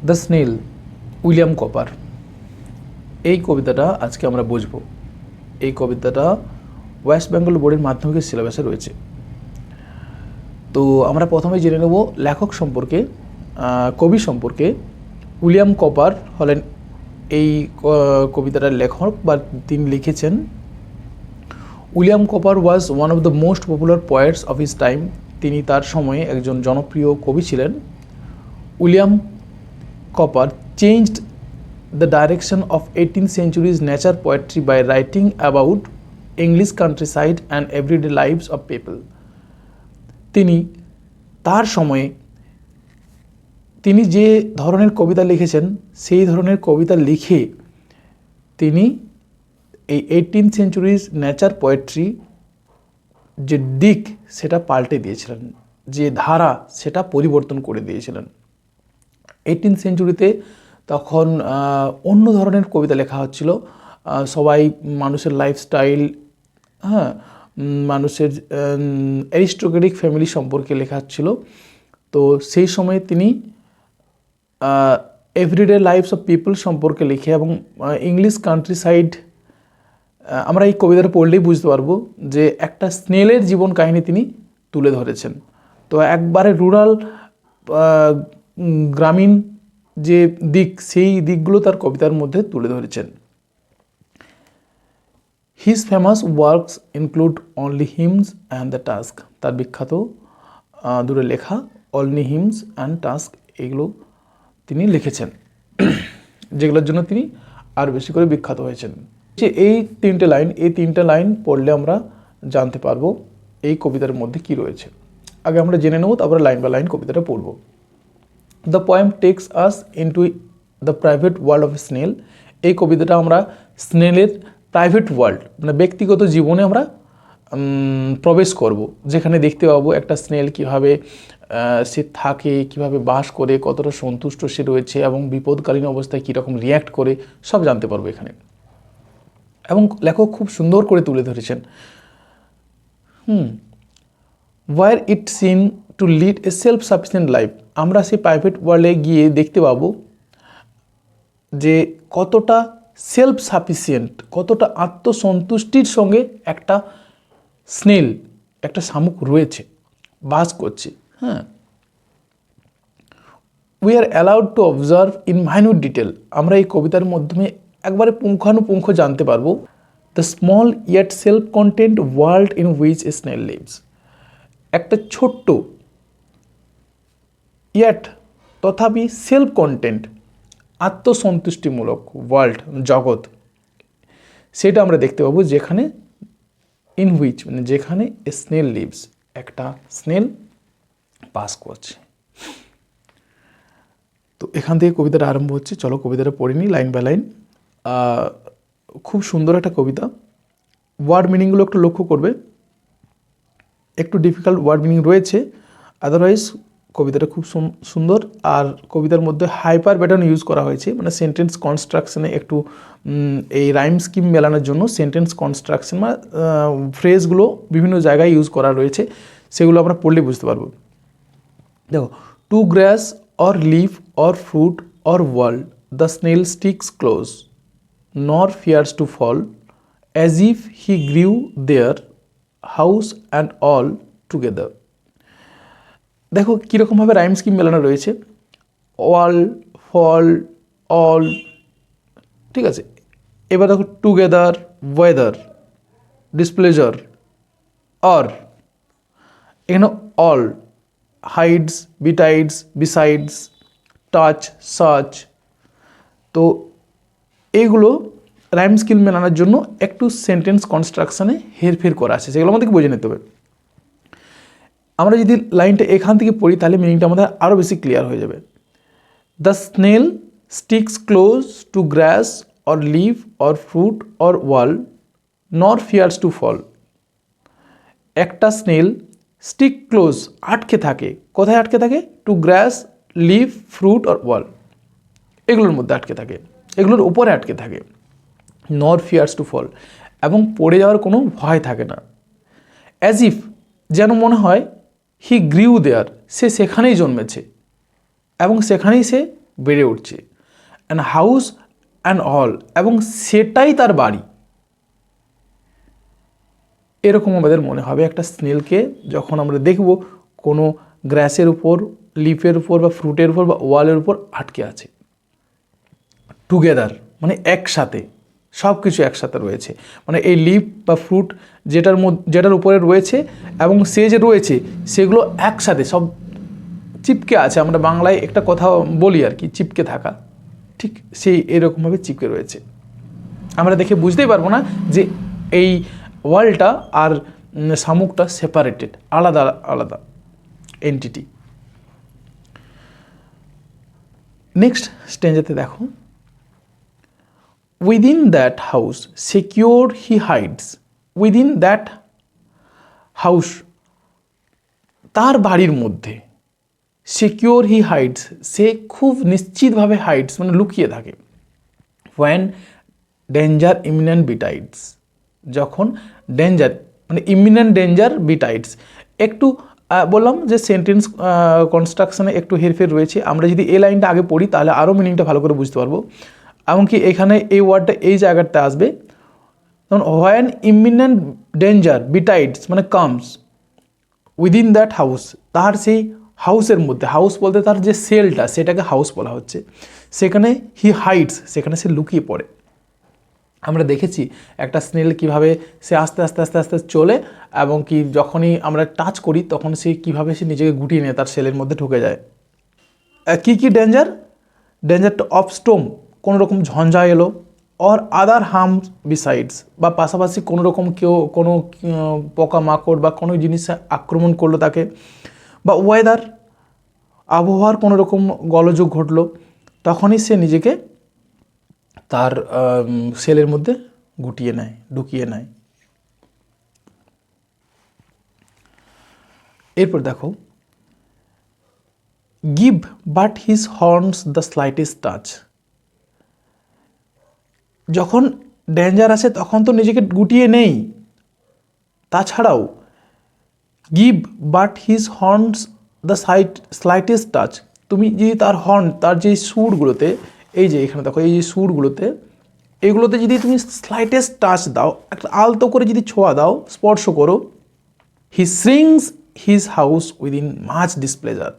The snail, William copper. এই কবিতাটা আজকে আমরা বুঝব। এই কবিতাটা ওয়েস্ট বেঙ্গল বোর্ডের মাধ্যমিকের সিলেবাসে রয়েছে। তো আমরা প্রথমে জেনে নেব লেখক সম্পর্কে, কবি সম্পর্কে। উইলিয়াম কপার হলেন এই কবিতাটার লেখক, বা তিনি লিখেছেন। William Cowper was one of the most popular poets of his time. তিনি তার সময়ে একজন জনপ্রিয় কবি ছিলেন। William Cowper changed the direction of 18th century's nature poetry by writing about English countryside and everyday lives of people. তিনি তার সময়ে তিনি যে ধরনের কবিতা লিখেছেন সেই ধরনের কবিতা লিখে তিনি এই 18th century's নেচার পোয়েট্রি যে দিক সেটা পাল্টে দিয়েছিলেন, যে ধারা সেটা পরিবর্তন করে দিয়েছিলেন। 18th সেঞ্চুরিতে তখন অন্য ধরনের কবিতা লেখা হচ্ছিল। সবাই মানুষের লাইফস্টাইল, মানুষের অ্যারিস্টোক্রেটিক ফ্যামিলি সম্পর্কে লেখা হচ্ছিল। তো সেই সময় তিনি এভরিডে লাইফস অফ পিপল সম্পর্কে লিখে এবং ইংলিশ কান্ট্রি সাইড, আমরা এই কবিতাটা পড়লেই বুঝতে পারবো যে একটা স্নেলের জীবন কাহিনী তিনি তুলে ধরেছেন। তো একবারে রুরাল, গ্রামীণ যে দিক, সেই দিকগুলো তার কবিতার মধ্যে তুলে ধরেছেন। His famous works include only hymns and the task. তার বিখ্যাত দুটো লেখা অনলি হিমস অ্যান্ড টাস্ক, এগুলো তিনি লিখেছেন, যেগুলোর জন্য তিনি আরও বেশি করে বিখ্যাত হয়েছেন। যে এই তিনটে লাইন পড়লে আমরা জানতে পারবো এই কবিতার মধ্যে কি রয়েছে। আগে আমরা জেনে নেব, তারপরে লাইন বাই লাইন কবিতাটা পড়ব। The poem takes us into the private world of snail. এই কবিতাটা আমরা স্নেলের প্রাইভেট ওয়ার্ল্ড, মানে ব্যক্তিগত জীবনে আমরা প্রবেশ করব, যেখানে দেখতে পাবো একটা স্নেল কীভাবে সে থাকে, কীভাবে বাস করে, কতটা সন্তুষ্ট সে রয়েছে এবং বিপদকালীন অবস্থায় কীরকম রিয়্যাক্ট করে, সব জানতে পারবো এখানে। এবং লেখক খুব সুন্দর করে তুলে ধরেছেন। Where it seen to lead a self sufficient life. আমরা সেই প্রাইভেট ওয়ার্ল্ডে গিয়ে দেখতে পাবো যে কতটা সেলফ সাফিসিয়েন্ট, কতটা আত্মসন্তুষ্টির সঙ্গে একটা স্নেল, একটা শামুক রয়েছে, বাস করছে। We are allowed to observe in minute detail. আমরা এই কবিতার মাধ্যমে একবারে পুঙ্খানুপুঙ্খ জানতে পারবো the small yet self content world in which a snail lives. একটা ছোট্ট ইয়েট তথাপি সেলফ কন্টেন্ট, আত্মসন্তুষ্টিমূলক ওয়ার্ল্ড, জগৎ, সেটা আমরা দেখতে পাবো যেখানে ইন হুইচ, মানে যেখানে এ স্নেল লিভস, একটা স্নেল বাস করছে। তো এখান থেকে কবিতাটা আরম্ভ হচ্ছে। চলো কবিতাটা পড়ে নিই লাইন বাই লাইন। খুব সুন্দর একটা কবিতা। ওয়ার্ড মিনিংগুলো একটু লক্ষ্য করবে, একটু ডিফিকাল্ট ওয়ার্ড মিনিং রয়েছে, আদারওয়াইজ কবিতাটা খুব সুন্দর। আর কবিতার মধ্যে হাইপার প্যাটার্ন ইউজ করা হয়েছে, মানে সেন্টেন্স কনস্ট্রাকশনে একটু এই রাইম স্কিম মেলানোর জন্য সেন্টেন্স কনস্ট্রাকশন বা ফ্রেজগুলো বিভিন্ন জায়গায় ইউজ করা রয়েছে, সেগুলো আমরা পড়লে বুঝতে পারবো। দেখো, to grass or leaf or fruit or world the snail sticks close nor fears to fall as if he grew there house and all together. দেখো কীরকমভাবে রাইম স্কিম মেলানো রয়েছে। অল, ফল, অল, ঠিক আছে। এবার দেখো টুগেদার, ওয়েদার, ডিসপ্লেজার, অর, এখানে all, hides, betides, besides, touch, such. তো এইগুলো রাইম স্কিল মেলানোর জন্য একটু সেন্টেন্স কনস্ট্রাকশানে হেরফের করা আছে, সেগুলো আমাদেরকে বুঝে নিতে হবে। আমরা যদি লাইনটা এখান থেকে পড়ি তাহলে মিনিংটা আমাদের আরও বেশি ক্লিয়ার হয়ে যাবে। The snail sticks close to grass or leaf or fruit or wall nor fears to ফল। একটা স্নেল স্টিক ক্লোজ, আটকে থাকে। কোথায় আটকে থাকে? To grass, leaf, fruit or wall, এগুলোর মধ্যে আটকে থাকে, এগুলোর উপরে আটকে থাকে। নর ফিয়ার্স টু ফল, এবং পড়ে যাওয়ার কোনো ভয় থাকে না। অ্যাজ ইফ, যেন মনে হয়, হি গ্রিউ দেয়ার, সে সেখানেই জন্মেছে এবং সেখানেই সে বেড়ে উঠছে, অ্যান্ড হাউস অ্যান্ড অল, এবং সেটাই তার বাড়ি। এরকম আমাদের মনে হবে একটা স্নেলকে যখন আমরা দেখব কোনো গ্রাসের উপর, লিফের উপর বা ফ্রুটের উপর বা ওয়ালের উপর আটকে আছে, টুগেদার মানে একসাথে, সব কিছু একসাথে রয়েছে। মানে এই লিফ বা ফ্রুট যেটার উপরে রয়েছে এবং সে যে রয়েছে সেগুলো একসাথে সব চিপকে আছে। আমরা বাংলায় একটা কথা বলি আর কি, চিপকে থাকা, ঠিক সেই এরকমভাবে চিপকে রয়েছে। আমরা দেখে বুঝতেই পারবো না যে এই ওয়ালটা আর শামুকটা সেপারেটেড, আলাদা আলাদা এন্টিটি। নেক্সট স্টেঞ্জাতে দেখো, within that house secure he hides. Within that house, তার বাড়ির মধ্যে, সিকিউর হি হাইডস, সে খুব নিশ্চিতভাবে হাইডস মানে লুকিয়ে থাকে। হোয়েন ডেঞ্জার ইমিনেন্ট বিটাইডস, যখন ডেঞ্জার মানে ইমিনেন্ট ডেঞ্জার বিটাইডস। একটু বললাম যে সেন্টেন্স কনস্ট্রাকশনে একটু হেরফের রয়েছে। আমরা যদি এই লাইনটা আগে পড়ি তাহলে আরও মিনিংটা ভালো করে বুঝতে পারবো। এমনকি এখানে এই ওয়ার্ডটা এই জায়গাতে আসবে, যেমন হোয়েন ইমিনেন্ট ডেঞ্জার বিটাইডস মানে কামস উইদিন দ্যাট হাউস, তার সেই হাউসের মধ্যে, হাউস বলতে তার যে সেলটা সেটাকে হাউস বলা হচ্ছে, সেখানে হি হাইডস, সেখানে সে লুকিয়ে পড়ে। আমরা দেখেছি একটা স্নেল কিভাবে সে আস্তে আস্তে আস্তে আস্তে চলে, এবং কি যখনই আমরা টাচ করি তখন সে কিভাবে সে নিজেকে গুটিয়ে নিয়ে তার সেলের মধ্যে ঢুকে যায়। কি কি danger? Danger to of storm, কোনো রকম ঝঞ্ঝা এলো, অর আদার হার্ম বিসাইডস, বা পাশাপাশি কোনো রকম কোনো পোকামাকড় বা কোনো জিনিস আক্রমণ করলো তাকে, বা ওয়েদার আবহাওয়ার কোনো রকম গোলযোগ ঘটলো, তখনই সে নিজেকে তার সেলের মধ্যে গুটিয়ে নেয়, ঢুকিয়ে নেয়। এরপর দেখো, give but his horns the slightest touch. যখন ডেঞ্জার আছে তখন তো নিজেকে গুটিয়ে নেই, তাছাড়াও give but his horns the slightest touch, তুমি যদি তার হর্ন, তার যে সুরগুলোতে, এই যে এখানে দেখো এই যে সুরগুলোতে, এগুলোতে যদি তুমি স্লাইটেস্ট টাচ দাও, একটা আলতো করে যদি ছোঁয়া দাও, স্পর্শ করো, he shrinks his house within much displeasure,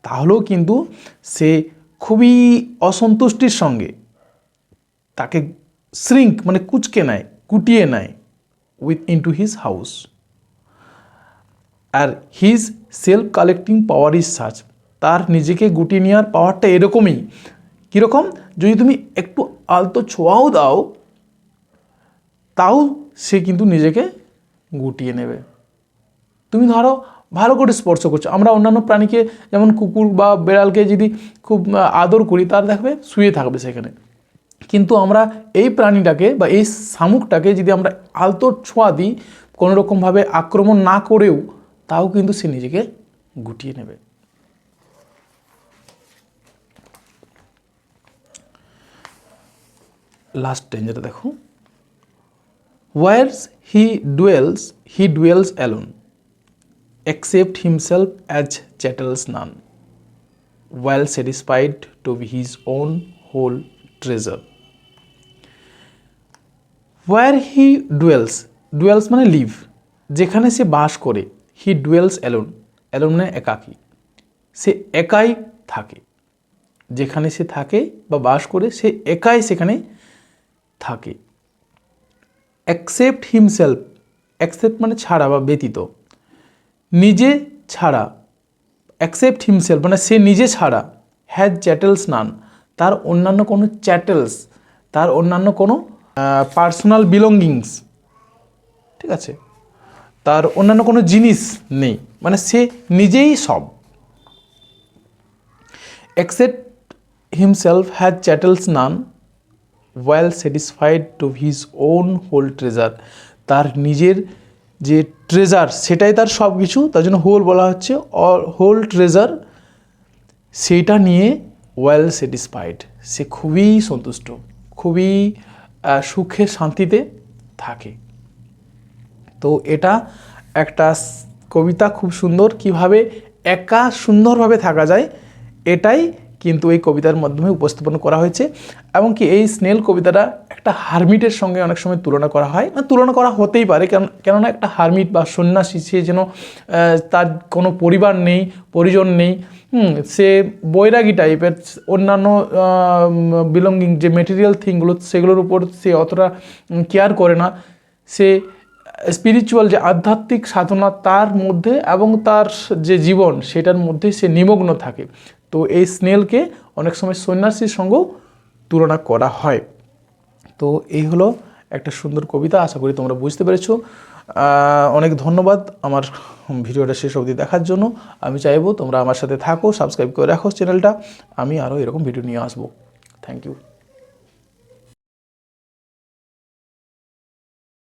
তাহলেও কিন্তু সে খুবই অসন্তুষ্টির সঙ্গে তাকে শ্রিঙ্ক মানে কুচকে নেয়, গুটিয়ে নেয়, উইথ ইনটু হিজ হাউস। আর his self collecting power is such, তার নিজেকে গুটিয়ে নেওয়ার পাওয়ারটা এরকমই। কীরকম? যদি তুমি একটু আলতো ছোঁয়াও দাও তাও সে কিন্তু নিজেকে গুটিয়ে নেবে। তুমি ধরো ভালো করে স্পর্শ করছো, আমরা অন্যান্য প্রাণীকে যেমন কুকুর বা বেড়ালকে যদি খুব আদর করি, তার দেখবে শুয়ে থাকবে সেখানে, কিন্তু আমরা এই প্রাণীটাকে বা এই শামুকটাকে যদি আমরা আলতো ছোঁয়া দিই, কোনো রকমভাবে আক্রমণ না করেও, তাও কিন্তু সে নিজেকে গুটিয়ে নেবে। লাস্ট ডেঞ্জার দেখো, where'er he dwells alone, accept himself as chattels none, well satisfied to be his own whole treasure. Where he dwells মানে লিভ, যেখানে সে বাস করে, হি ডুয়েলস অ্যালোন, অ্যালোন মানে একাকী, সে একাই থাকে, যেখানে সে থাকে বা বাস করে সে একাই সেখানে থাকে। অ্যাকসেপ্ট হিমসেলফ, অ্যাকসেপ্ট মানে ছাড়া বা ব্যতীত, নিজে ছাড়া, অ্যাকসেপ্ট হিমসেলফ মানে সে নিজে ছাড়া, হ্যাজ চ্যাটেলস নান, তার অন্যান্য কোনো চ্যাটেলস, তার অন্যান্য কোনো পার্সোনাল বিলঙ্গিংস, ঠিক আছে, তার অন্যান্য কোনো জিনিস নেই, মানে সে নিজেই সব। Except himself has chattels none, well satisfied to his own whole treasure, তার নিজের যে ট্রেজার সেটাই তার সব কিছু, তার জন্য হোল বলা হচ্ছে, হোল ট্রেজার, সেইটা নিয়ে ওয়েল স্যাটিসফাইড, সে খুবই সন্তুষ্ট, খুবই সুখে শান্তিতে থাকে। তো এটা একটা কবিতা, খুব সুন্দর, কিভাবে একা সুন্দরভাবে থাকা যায়, এটাই কিন্তু এই কবিতার মাধ্যমে উপস্থাপন করা হয়েছে। এবং কি এই স্নেল কবিতাটা একটা হারমিটের সঙ্গে অনেক সময় তুলনা করা হয়, তুলনা করা হতেই পারে, কেননা একটা হারমিট বা সন্ন্যাসী, সে যেন তার কোনো পরিবার নেই, পরিজন নেই, সে বৈরাগী টাইপের, অন্যান্য বিলঙ্গিং যে মেটেরিয়াল থিংগুলো সেগুলোর উপর সে অতটা কেয়ার করে না, সে স্পিরিচুয়াল যে আধ্যাত্মিক সাধনা তার মধ্যে এবং তার যে জীবন সেটার মধ্যে সে নিমগ্ন থাকে। তো এই স্নেলকে অনেক সময় সন্ন্যাসীর সঙ্গেও তুলনা করা হয়। তো এই হলো একটা সুন্দর কবিতা, আশা করি তোমরা বুঝতে পেরেছো। অনেক ধন্যবাদ আমার ভিডিওটা শেষ অবধি দেখার জন্য। আমি চাইবো তোমরা আমার সাথে থাকো, সাবস্ক্রাইব করে রাখো চ্যানেলটা, আমি আরও এরকম ভিডিও নিয়ে আসবো। Thank you.